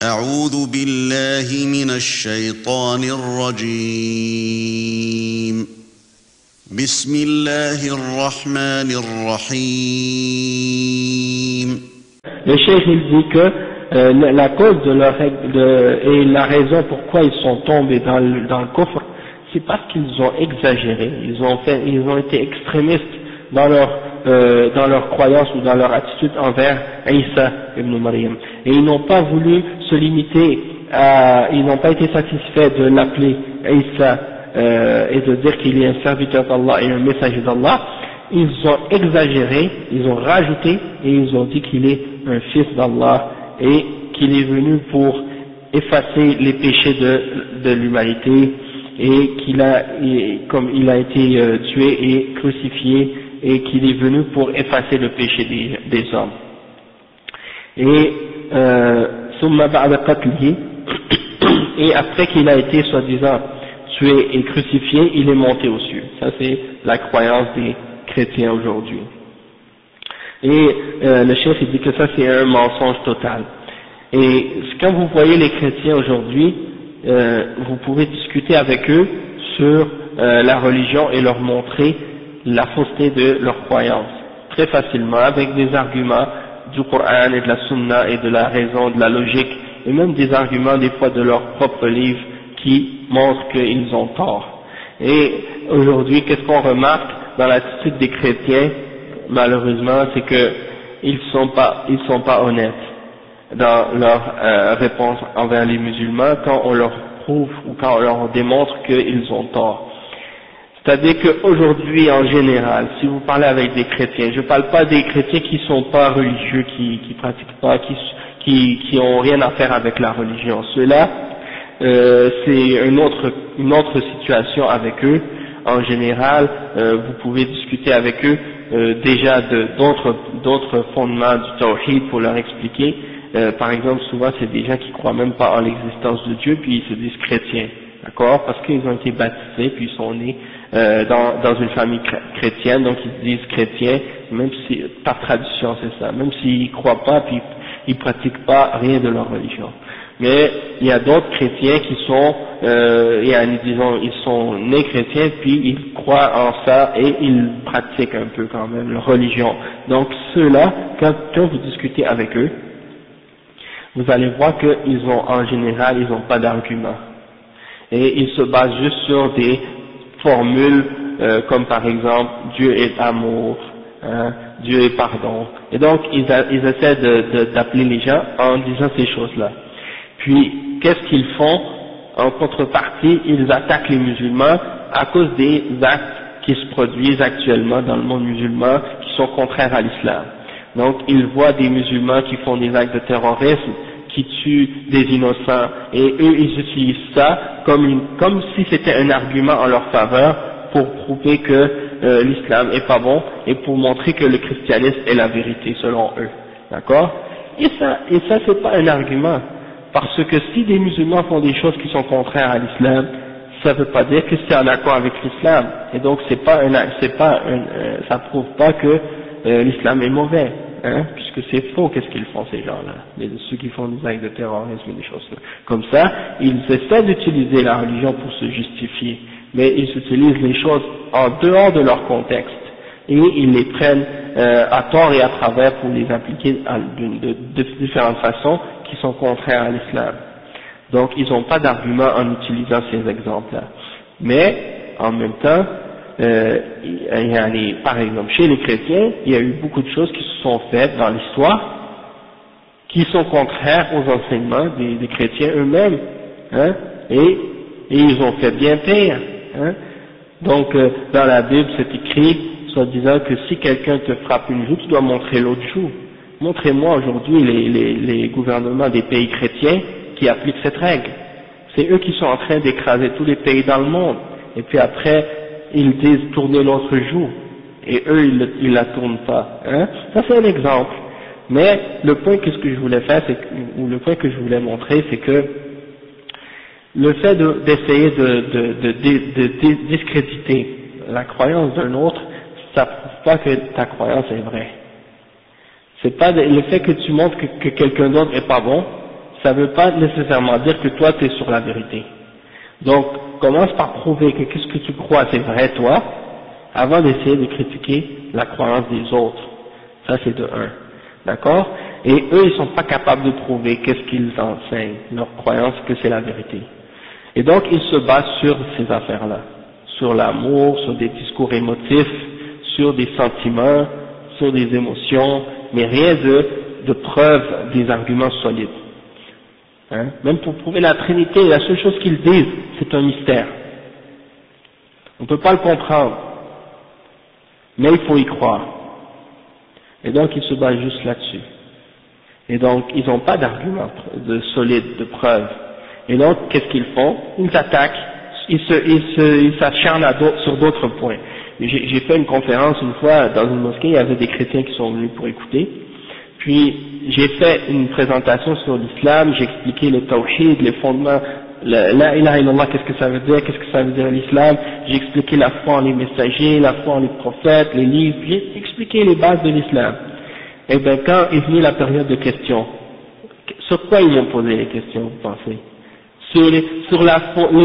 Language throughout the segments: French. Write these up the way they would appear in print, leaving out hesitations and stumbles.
أعوذ بالله من الشيطان الرجيم بسم الله الرحمن الرحيم. Le cheikh il dit que la cause de leur et la raison pourquoi ils sont tombés dans le coffre, c'est parce qu'ils ont exagéré, ils ont été extrémistes dans leur croyance ou dans leur attitude envers Isa ibn Maryam. Et ils n'ont pas voulu se limiter ils n'ont pas été satisfaits de l'appeler Isa et de dire qu'il est un serviteur d'Allah et un messager d'Allah. Ils ont exagéré, ils ont rajouté et ils ont dit qu'il est un fils d'Allah et qu'il est venu pour effacer les péchés de l'humanité et comme il a été tué et crucifié et qu'il est venu pour effacer le péché des hommes. Et et après qu'il a été soi-disant tué et crucifié, il est monté aux cieux. Ça c'est la croyance des chrétiens aujourd'hui. Et le chef il dit que ça c'est un mensonge total. Et quand vous voyez les chrétiens aujourd'hui, vous pouvez discuter avec eux sur la religion et leur montrer la fausseté de leur croyance très facilement avec des arguments du Coran et de la Sunna et de la raison, de la logique et même des arguments des fois de leur propre livre qui montrent qu'ils ont tort. Et aujourd'hui, qu'est-ce qu'on remarque dans l'attitude des chrétiens, malheureusement, c'est que ils sont pas honnêtes dans leur réponse envers les musulmans quand on leur prouve ou quand on leur démontre qu'ils ont tort. C'est-à-dire qu'aujourd'hui, en général, si vous parlez avec des chrétiens, je ne parle pas des chrétiens qui sont pas religieux, qui pratiquent pas, qui ont rien à faire avec la religion. Ceux-là, c'est une autre situation avec eux. En général, vous pouvez discuter avec eux déjà d'autres fondements du tawhid pour leur expliquer. Par exemple, souvent c'est des gens qui croient même pas en l'existence de Dieu, puis ils se disent chrétiens, d'accord, parce qu'ils ont été baptisés, puis ils sont nés dans une famille chrétienne, donc ils se disent chrétiens, même si par tradition c'est ça, même s'ils croient pas, puis ils pratiquent pas rien de leur religion. Mais il y a d'autres chrétiens qui sont, disons, ils sont nés chrétiens, puis ils croient en ça et ils pratiquent un peu quand même leur religion. Donc ceux-là, quand vous discutez avec eux, vous allez voir qu'ils ont, en général, ils n'ont pas d'argument. Et ils se basent juste sur des formules comme par exemple Dieu est amour, Dieu est pardon. Et donc ils essaient d'appeler les gens en disant ces choses-là. Puis qu'est-ce qu'ils font? En contrepartie, ils attaquent les musulmans à cause des actes qui se produisent actuellement dans le monde musulman qui sont contraires à l'islam. Donc ils voient des musulmans qui font des actes de terrorisme, qui tuent des innocents, et eux ils utilisent ça comme si c'était un argument en leur faveur pour prouver que l'islam est pas bon et pour montrer que le christianisme est la vérité selon eux, d'accord? Et ça c'est pas un argument, parce que si des musulmans font des choses qui sont contraires à l'islam, ça veut pas dire que c'est en accord avec l'islam, et donc ça prouve pas que l'islam est mauvais. Puisque c'est faux, qu'est-ce qu'ils font ces gens-là, ceux qui font des actes de terrorisme et des choses comme ça, ils essaient d'utiliser la religion pour se justifier, mais ils utilisent les choses en dehors de leur contexte, et ils les prennent à tort et à travers pour les appliquer de différentes façons qui sont contraires à l'islam. Donc ils n'ont pas d'argument en utilisant ces exemples-là. Mais, en même temps, par exemple, chez les chrétiens, il y a eu beaucoup de choses qui se sont faites dans l'histoire qui sont contraires aux enseignements des chrétiens eux-mêmes, et ils ont fait bien pire. Donc, dans la Bible, c'est écrit, soi-disant que si quelqu'un te frappe une joue, tu dois montrer l'autre joue. Montrez-moi aujourd'hui les gouvernements des pays chrétiens qui appliquent cette règle. C'est eux qui sont en train d'écraser tous les pays dans le monde. Et puis après, ils disent tourner l'autre joue, et eux ils la tournent pas. Ça c'est un exemple. Mais le point que je voulais faire, le point que je voulais montrer, c'est que le fait d'essayer de discréditer la croyance d'un autre, ça prouve pas que ta croyance est vraie. C'est pas le fait que tu montres que quelqu'un d'autre est pas bon, ça ne veut pas nécessairement dire que toi tu es sur la vérité. Donc, commence par prouver que qu'est-ce que tu crois c'est vrai toi, avant d'essayer de critiquer la croyance des autres. Ça c'est de un. D'accord? Et eux, ils sont pas capables de prouver qu'est-ce qu'ils enseignent, leur croyance que c'est la vérité. Et donc, ils se basent sur ces affaires-là, sur l'amour, sur des discours émotifs, sur des sentiments, sur des émotions, mais rien de preuves, des arguments solides. Hein? Même pour prouver la Trinité, la seule chose qu'ils disent, c'est un mystère. On ne peut pas le comprendre, mais il faut y croire. Et donc, ils se basent juste là-dessus. Et donc, ils n'ont pas d'arguments solides, de preuves. Et donc, qu'est-ce qu'ils font? Ils attaquent, ils s'acharnent sur d'autres points. J'ai fait une conférence une fois dans une mosquée, il y avait des chrétiens qui sont venus pour écouter. Puis, j'ai fait une présentation sur l'islam, j'ai expliqué le tawhid, les fondements, la ilaha illallah, qu'est-ce que ça veut dire l'islam, j'ai expliqué la foi en les messagers, la foi en les prophètes, les livres, j'ai expliqué les bases de l'islam. Et bien, quand est venue la période de questions, sur quoi ils m'ont posé les questions, vous pensez? Sur les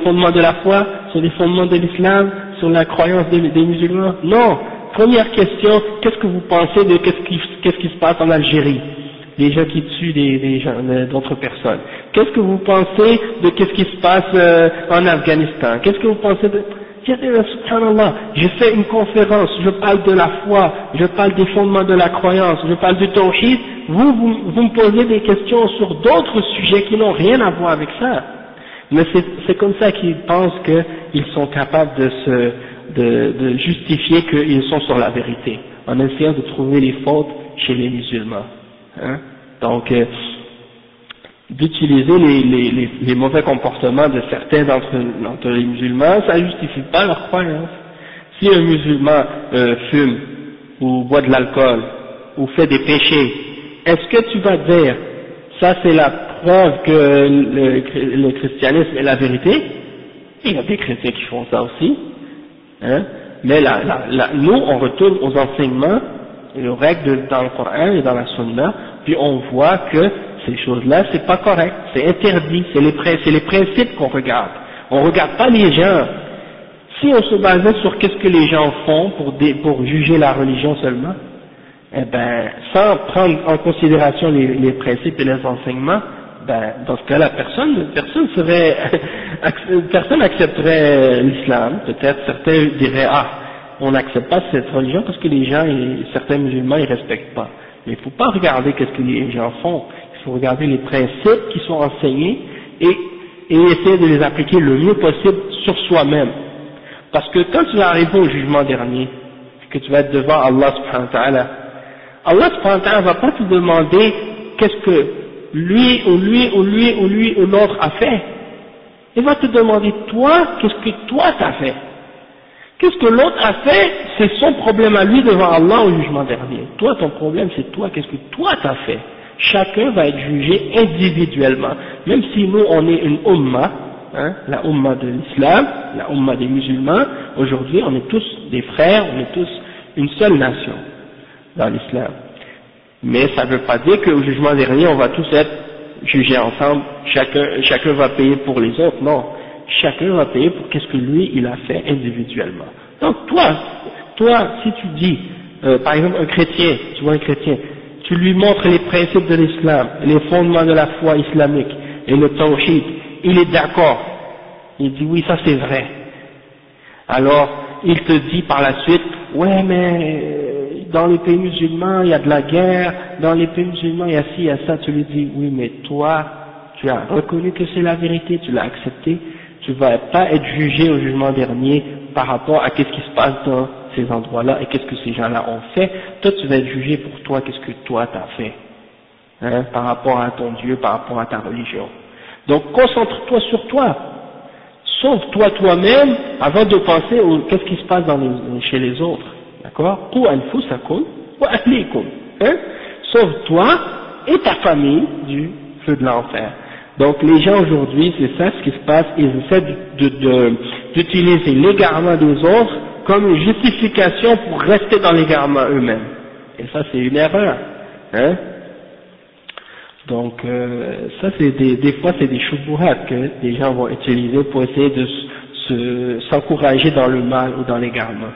fondements de la foi, sur les fondements de l'islam, sur la croyance des musulmans? Non. Première question, qu'est-ce que vous pensez de qu'est-ce qui se passe en Algérie? Les gens qui tuent d'autres personnes. Qu'est-ce que vous pensez de qu'est-ce qui se passe en Afghanistan? Qu'est-ce que vous pensez de... Subhanallah, j'ai fait une conférence, je parle de la foi, je parle des fondements de la croyance, je parle du tawhid, vous me posez des questions sur d'autres sujets qui n'ont rien à voir avec ça. Mais c'est comme ça qu'ils pensent qu'ils sont capables de justifier qu'ils sont sur la vérité, en essayant de trouver les fautes chez les musulmans. Hein? Donc, d'utiliser les mauvais comportements de certains d'entre les musulmans, ça ne justifie pas leur croyance. Si un musulman fume, ou boit de l'alcool, ou fait des péchés, est-ce que tu vas dire, ça c'est la preuve que le christianisme est la vérité? Il y a des chrétiens qui font ça aussi. Hein? Mais nous, on retourne aux enseignements et aux règles dans le Coran et dans la Sunna, puis on voit que ces choses-là, c'est pas correct, c'est interdit, c'est les principes qu'on regarde. On regarde pas les gens. Si on se basait sur qu'est-ce que les gens font pour juger la religion seulement, eh ben, sans prendre en considération les principes et les enseignements, ben, dans ce cas-là, personne accepterait l'islam. Peut-être certains diraient, on n'accepte pas cette religion parce que les gens, certains musulmans, ils respectent pas. Mais il faut pas regarder qu'est-ce que les gens font. Il faut regarder les principes qui sont enseignés et essayer de les appliquer le mieux possible sur soi-même. Parce que quand tu vas arriver au jugement dernier, que tu vas être devant Allah subhanahu wa ta'ala, Allah subhanahu wa ta'ala va pas te demander qu'est-ce que lui ou l'autre a fait. Il va te demander toi, qu'est-ce que toi t'as fait. Qu'est-ce que l'autre a fait, c'est son problème à lui devant Allah au jugement dernier. Toi, ton problème, c'est toi, qu'est-ce que toi t'as fait. Chacun va être jugé individuellement. Même si nous, on est une umma, hein, la umma de l'islam, la umma des musulmans, aujourd'hui, on est tous des frères, on est tous une seule nation dans l'islam. Mais ça ne veut pas dire qu'au jugement dernier, on va tous être jugés ensemble, chacun va payer pour les autres, non. Chacun va payer pour qu'est-ce que lui, il a fait individuellement. Donc toi, si tu dis, par exemple, un chrétien, tu vois un chrétien, tu lui montres les principes de l'islam, les fondements de la foi islamique et le tawhid, il est d'accord, il dit oui, ça c'est vrai. Alors, il te dit par la suite, ouais mais dans les pays musulmans il y a de la guerre, dans les pays musulmans il y a ci, il y a ça, tu lui dis oui mais toi, tu as reconnu que c'est la vérité, tu l'as accepté, tu vas pas être jugé au jugement dernier par rapport à qu'est-ce qui se passe dans ces endroits-là et qu'est-ce que ces gens-là ont fait. Toi tu vas être jugé pour toi, qu'est-ce que toi t'as fait, hein, par rapport à ton Dieu, par rapport à ta religion. Donc concentre-toi sur toi, sauve-toi toi-même avant de penser qu'est-ce qui se passe chez les autres, d'accord? Qu anfusakum wa ahlikum, hein? Sauve-toi et ta famille du feu de l'enfer. Donc les gens aujourd'hui, c'est ça ce qui se passe, ils essaient d'utiliser l'égarement des autres comme une justification pour rester dans l'égarement eux-mêmes. Et ça c'est une erreur, hein? Donc ça c'est des fois c'est des shubuhat que des gens vont utiliser pour essayer de s'encourager dans le mal ou dans l'égarement.